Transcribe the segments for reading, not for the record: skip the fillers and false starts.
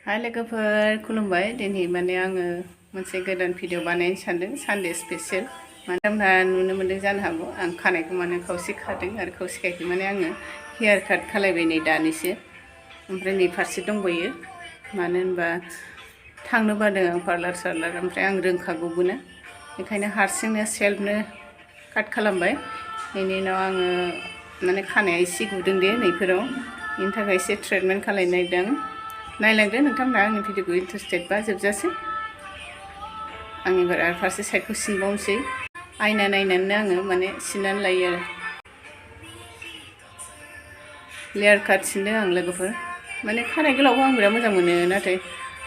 हाय लोगोफोर खुलुमबाय दिनै माने आङो मोनसे गोदान भिडिअ बानायनो सानदों सानडे स्पेशल मानोना नुनो मोनदों जानो हागौ आं खानायखौ माने खावसे खादों आरो खावसे खायाखै माने आङो हेयार काट खालायबाय नै दानिसो ओमफ्राय नै फारसे दंबायो मानो होनबा थांनो बादों आं पार्लार सार्लार ओमफ्राय आं रोंखागौबो ना बेखायनो हारसिंनो सेल्फनो काट खालामबाय बेनि उनाव आङो माने खानाया एसे गुदुं दे नैफोराव बेनि थाखाय एसे ट्रिटमेन्ट खालायनो नागिरदों नायलांदो नोंथांमोना आंनि भिडिअखौ इन्टारेस्टेड बा जोबजासे आं एबार आरो फारसे साइडखौ सिनबावनोसै आयना नायनानैनो आङो माने सिननानै लायो आरो लेयार काट सिनदों आं लोगोफोर माने खानाय गोलावखौ आं बिराद मोजां मोनो नाथाय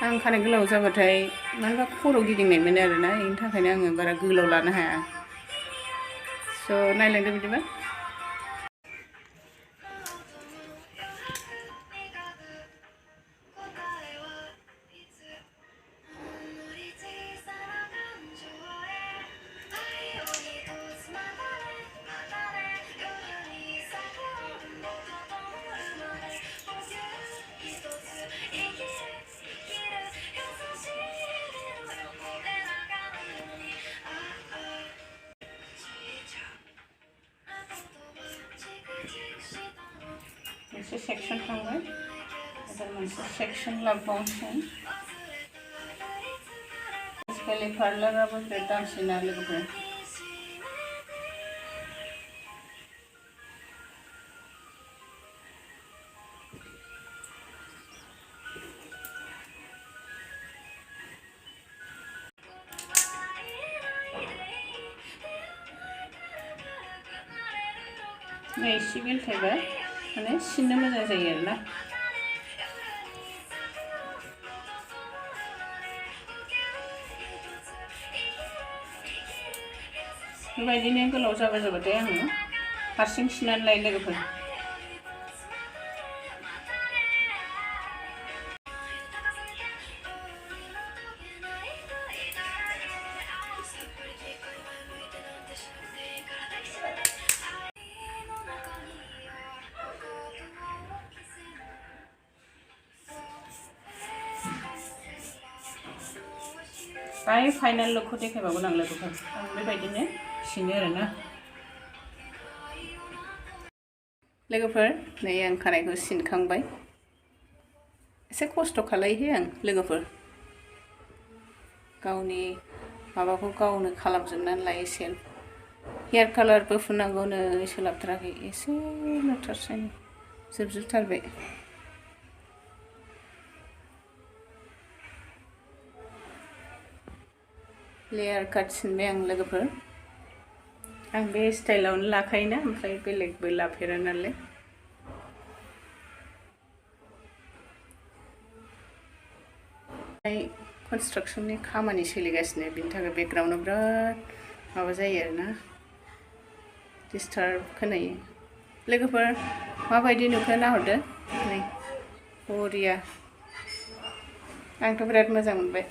आं खानाय गोलाव जाबाथाय मानोबा खर' गिदिंनाय मोनो आरोना बेनि थाखायनो आङो बारा गोलाव लानो हाया स' नायलांदो बिदिबा मोनसे सेक्सन थांबाय एबार मोनसे सेक्सन लाबावनोसै आजिखालि पार्लाराबो बिराद दामसै ना लोगोफोर एसे बेलथायबा माने सिननो मोजां जायो आरोना बेबायदिनो गोलाव जाबाथाय आङो हारसिं सिननानै लायो लोगोफोर बाय फाइनाल लुकखौ देखायबावगोन आं लोगोफोर आं बेबायदिनो सिनो आरोना लोगोफोर नै आं खानायखौ सिनखांबाय एसे खस्थ' खालायो आं लोगोफोर गावनि माबाखौ गावनो खालामजोबनानै लायो सेल्फ हेयार कालारबो फुननांगौनो सोलाबथाराखै एसे नुथारसै जोबजोबथारबाय लेयार काट सिनबाय आं लोगोफोर आं बे स्टाइलावनो लाखायोना ओमफ्राय बेलेगबो लाफेरा नालाय कनस्ट्राक्शननि खामानि सोलिगासिनो बिनि थाखाय बेकग्राउन्डआव बिराद माबा जायो आरोना डिस्टार्ब खोनायो लोगोफोर माबायदि नुखो नाहरदो नै बरिया आंथ' बिराद मोजां मोनबाय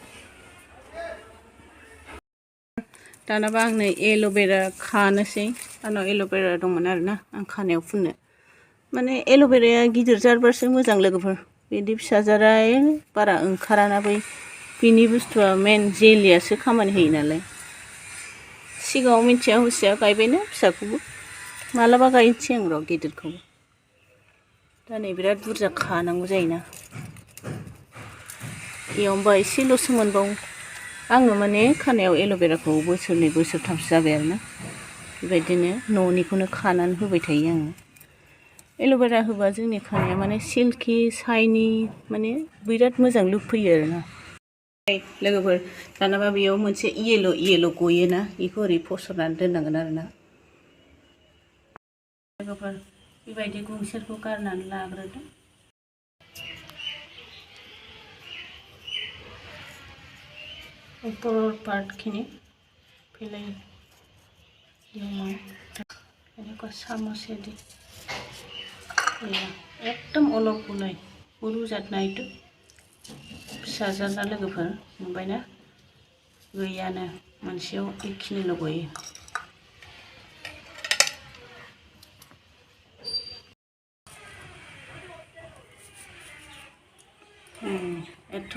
दानाबा आं नै एल'भेरा खानोसै आंनाव एल'भेरा दंमोन आरोना आं खानायाव फुननो माने एल'भेराया गिदिर जारबासो मोजां लोगोफोर बिदि फिसा जारा बारा ओंखाराना बिनि बुस्थुआ मेन जेलियासो खामानि होयो नालाय सिगाङाव मिथिया हुसिया गायबायना फिसाखौबो मालाबा गायनोसै आं र' गिदिरखौबो दा नै बिराद बुरजा खानांगौ जायोना इयावनोबा एसेल'सो मोनबावो आङो माने खानायाव एल'भेराखौ बोसोरनै बोसोरथामसो जाबाय आरोना बेबायदिनो न'निखौनो खानानै होबाय थायो आङो एल'भेरा होबा जोंनि खानाया माने सिल्कि शाइनि माने बिराद मोजां लुक फैयो आरोना लोगोफोर दानाबा बेयाव मोनसे येल' गयोना बेखौ ओरै फसरनानै दोननांगोन आरोना लोगोफोर बेबायदि गंसेखौ गारनानै लाग्रोदो ऊपर पार्टखिनि फैलायो এনেকুৱা চামুচেদি एकदम अलप गुनाय सरू जादना এইটো फिसा जादना लोगोफोर नुबायना गैयानो मोनसेयाव बेखिनिल' गयो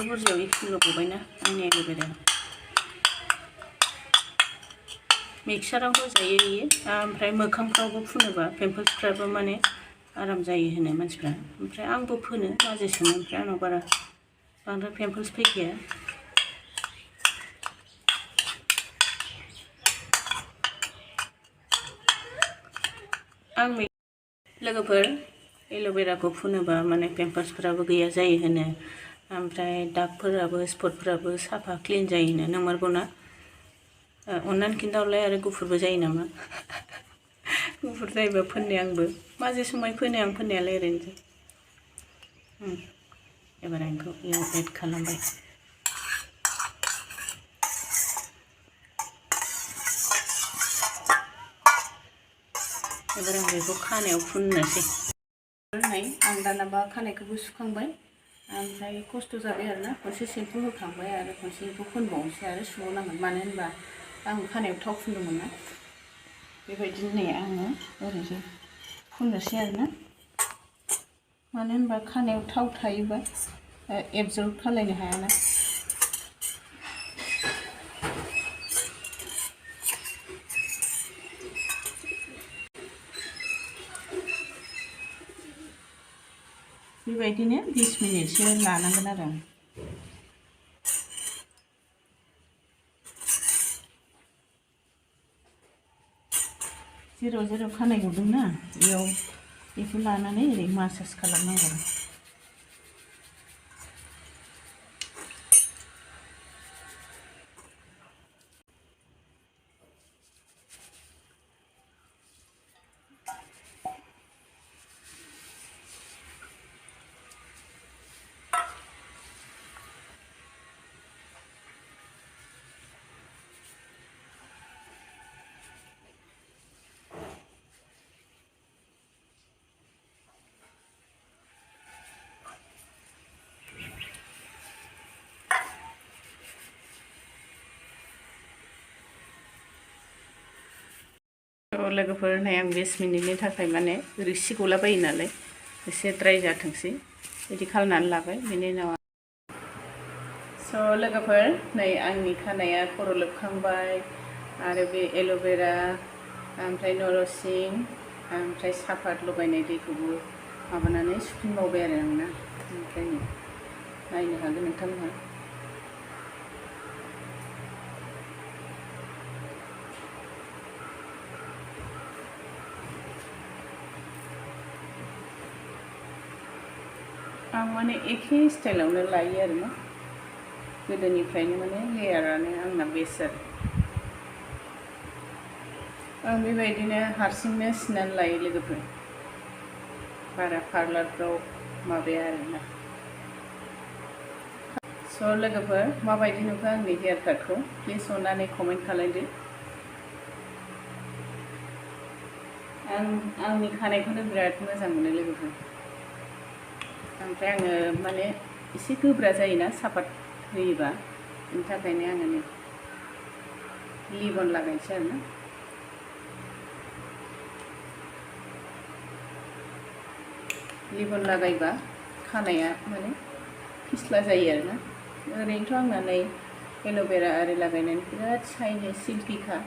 बुरजायाव 1 किल' गबायना आंनि एल'भेराया मिक्साराव होजायो इयो ओमफ्राय मोखांफ्रावबो फुनोबा पिम्पल्सफ्राबो माने आराम जायो होनो मानसिफ्रा ओमफ्राय आंबो फोनो माजे समाव ओमफ्राय आंनाव बारा बांद्राय पिम्पल्स फैखाया आं लोगोफोर एल'भेराखौ फुनोबा माने पिम्पल्सफोराबो गैया जायो होनो ओमफ्राय दागफोराबो स्पटफोराबो साफा क्लिन जायोनो नंमारगौना अन्नानै खिन्थाहरलाय आरो गुफुरबो जायो नामा गुफुर जायोबा फोननो आंबो माजे समाय फोनो आं फोननायालाय ओरैनोसो एबार आं बेखौ इयाव एड खालामबाय एबार आं बेखौ खानायाव फुननोसै आं दानाबा खानायखौबो सुखांबाय ओमफ्राय खस्थ' जाबाय आरोना खनसे सेम्पु होखांबाय आरो खनसे बेखौ फुनबावनोसै आरो सुबावनांगोन मानो होनबा आं खानायाव थाव फुनदोंमोन ना बेबायदिनो नै आङो ओरैनो फुननोसै आरोना मानो होनबा खानायाव थाव थायोबा एबजर्ब खालायनो हायाना बेबायदिनो 20 मिनिटसो लानांगोन आरो जेराव जेराव खानाय गदोंना बेयाव बेखौ लानानै ओरै मासाज खालामनांगौ लोगोफोर नै आं 20 मिनिटनि थाखाय माने रोसि गलाबायो नालाय एसे ड्राइ जाथोंसै बिदि खालामनानै लाबाय बेनि उनाव स' लोगोफोर नै आंनि खानाया खर' लोबखांबाय आरो बे एल'भेरा ओमफ्राय नरसिं ओमफ्राय सापात लगायनाय दैखौबो माबानानै सुफिनबावबाय आरो आंना ओमफ्राय नायनो हागोन नोंथांमोनहा आं माने एखे स्टाइलावनो लायो आरोना गोदोनिफ्रायनो माने हेयारानो आंना बेस्ट आरो आं बेबायदिनो हारसिंनो सिनानै लायो लोगोफोर बारा पार्लारफ्राव माबाया आरोना स' लोगोफोर माबायदि नुखो आंनि हेयार काटखौ प्लिज अननानै कमेन्ट खालामदो आंनि खानायखौनो बिराद मोजां मोनो लोगोफोर ओमफ्राय आङो माने एसे गोब्रा जायोना सापात होयोबा बेनि थाखायनो आङो नै लिबन लागायनोसै आरोना लिबन लागायबा खानाया माने फिस्ला जायो आरोना ओरैनोथ' आंना नै एल'भेरा आरि लागायनानै बिराद साइनो सिल्किखा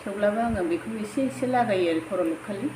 थेवब्लाबो आङो बेखौ एसे एसे लागायो आरो खर' लोबखालि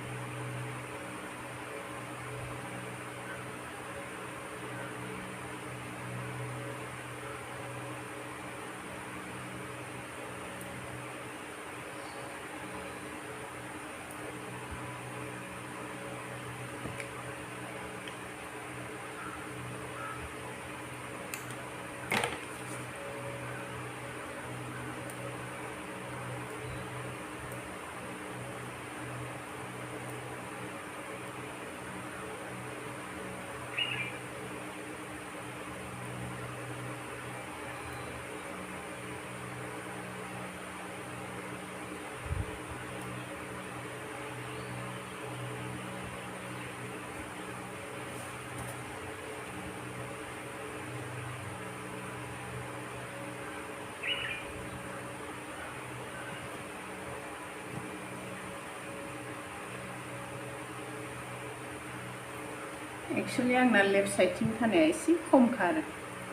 एक्चुअली आंना लेफ्ट साइडथिं खानाया एसे खमखा आरो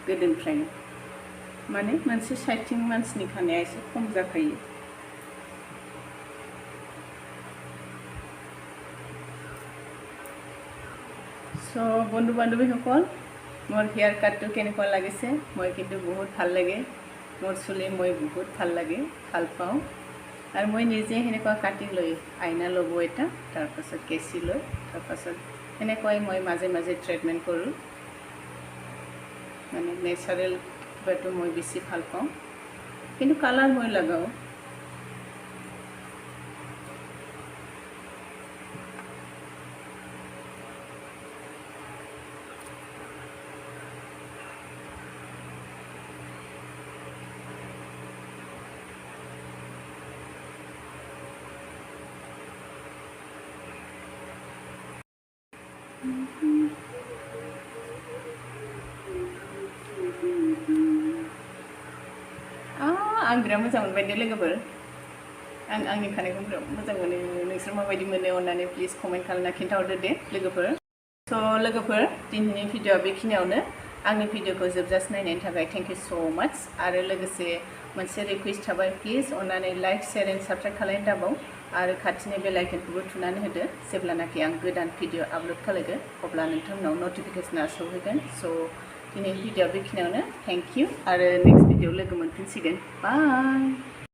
गोदोनिफ्रायनो माने मोनसे साइडथिं मानसिनि खानाया एसे खम जाखायो सो बंधु बान्धৱীসকল মোৰ হেয়াৰ কাটটো কেনেকুৱা লাগিছে মই কিন্তু বহুত ভাল লাগে মোৰ চুলি মই বহুত ভাল লাগে ভাল পাওঁ আৰু মই নিজে হেনেকুৱা কাটি লৈ আইনা ল'ব এটা তাৰপাছত কেঁচি লৈ তাৰপাছত হেনেকুৱাই মই মাজে মাজে ট্ৰিটমেণ্ট কৰোঁ মানে নেচাৰেল কিবাটো মই বেছি ভাল পাওঁ কিন্তু কালাৰ মই লগাওঁ आं बिराद मोजां मोनबाय दे लोगोफोर आं आंनि खानायखौ बिराद मोजां मोनो नोंसोर माबायदि मोनो अन्नानै प्लिज कमेन्ट खालामना खिन्थाहरदो दे लोगोफोर स' लोगोफोर दिनैनि भिडिअ'आ बेखिनियावनो आंनि भिडिअ'खौ जोबजासे नायनायनि थाखाय थेंक इउ स' माच आरो लोगोसे मोनसे रिक्वेस्ट थाबाय प्लिज अन्नानै लाइक शेयार एन्ड साबस्क्राइब खालामनो दाबाव आरो खाथिनि बेल आइकनखौबो थुनानै होदो जेब्लानाखि आं गोदान भिडिअ आपलोड खालामगोन अब्ला नोंथांनाव नटिफिकेसना सौहैगोन स' दिनैनि भिडिअ'आ बेखिनियावनो थेंक इउ आरो नेक्स्ट भिडिअ लोगो मोनफिनसिगोन बाय